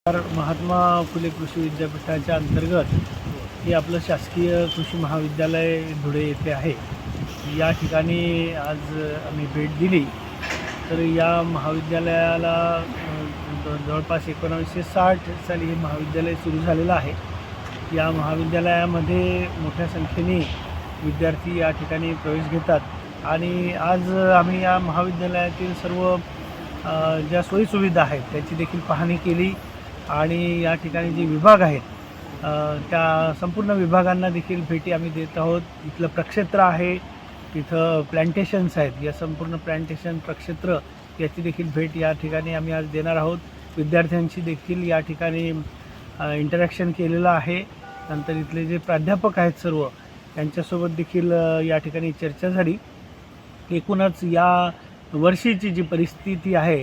महात्मा फुले कृषी विद्यापीठाच्या अंतर्गत हे आपलं शासकीय कृषी महाविद्यालय धुळे येथे आहे। या ठिकाणी आज आम्ही भेट दिली तर या महाविद्यालयाला जवळपास 1960 साली हे महाविद्यालय सुरू झालेलं आहे। या महाविद्यालयामध्ये मोठ्या संख्येने विद्यार्थी या ठिकाणी प्रवेश घेतात आणि आज आम्ही या महाविद्यालयातील सर्व ज्या सोयीसुविधा आहेत त्याची देखील पाहणी केली आणि या ठिकाणी जे विभाग आहेत त्या संपूर्ण विभागांना देखील भेटी आम्ही देत आहोत। इथलं प्रक्षेत्र आहे, इथं प्लांटेशन्स आहेत, या संपूर्ण प्लांटेशन प्रक्षेत्र याची देखील भेट या ठिकाणी आम्ही आज देणार आहोत। विद्यार्थ्यांशी देखील या ठिकाणी इंटरॅक्शन केलेलं आहे। नंतर इथले जे प्राध्यापक आहेत सर्व त्यांच्यासोबत देखील या ठिकाणी चर्चा झाली। एकूणच या वर्षीची जी परिस्थिती आहे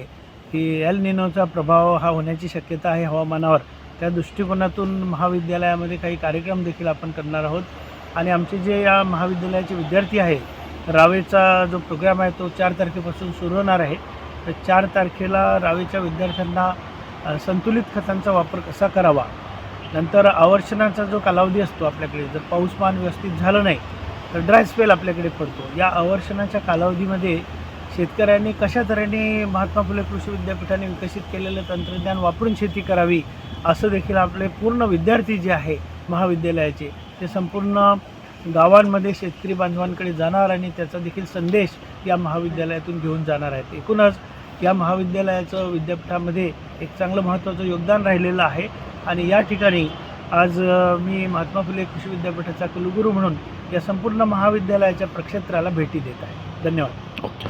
की एल निनोचा प्रभाव हा होण्याची शक्यता आहे हवामानावर, त्या दृष्टिकोनातून महाविद्यालयामध्ये काही कार्यक्रम देखील आपण करणार आहोत। आणि आमचे जे या महाविद्यालयाचे विद्यार्थी आहे, रावेचा जो प्रोग्राम आहे तो 4 तारखेपासून सुरू होणार आहे। तर 4 तारखेला रावेच्या विद्यार्थ्यांना संतुलित खतांचा वापर कसा करावा, नंतर आवर्षणाचा जो कालावधी असतो आपल्याकडे, जर पाऊसमान व्यवस्थित झालं नाही तर ड्राय स्पेल आपल्याकडे पडतो। या आवर्षणाच्या कालावधीमध्ये शेतकऱ्यांनी कशा तऱ्हेने महात्मा फुले कृषी विद्यापीठाने विकसित केलेलं तंत्रज्ञान वापरून शेती करावी, असं देखील आपले पूर्ण विद्यार्थी जे आहे महाविद्यालयाचे ते संपूर्ण गावांमध्ये शेतकरी बांधवांकडे जाणार आणि त्याचा देखील संदेश या महाविद्यालयातून घेऊन जाणार आहेत। एकूणच या महाविद्यालयाचं विद्यापीठामध्ये एक चांगलं महत्त्वाचं योगदान राहिलेलं आहे आणि या ठिकाणी आज मी महात्मा फुले कृषी विद्यापीठाचा कुलगुरू म्हणून या संपूर्ण महाविद्यालयाच्या प्रक्षेत्राला भेटी देत आहे। धन्यवाद।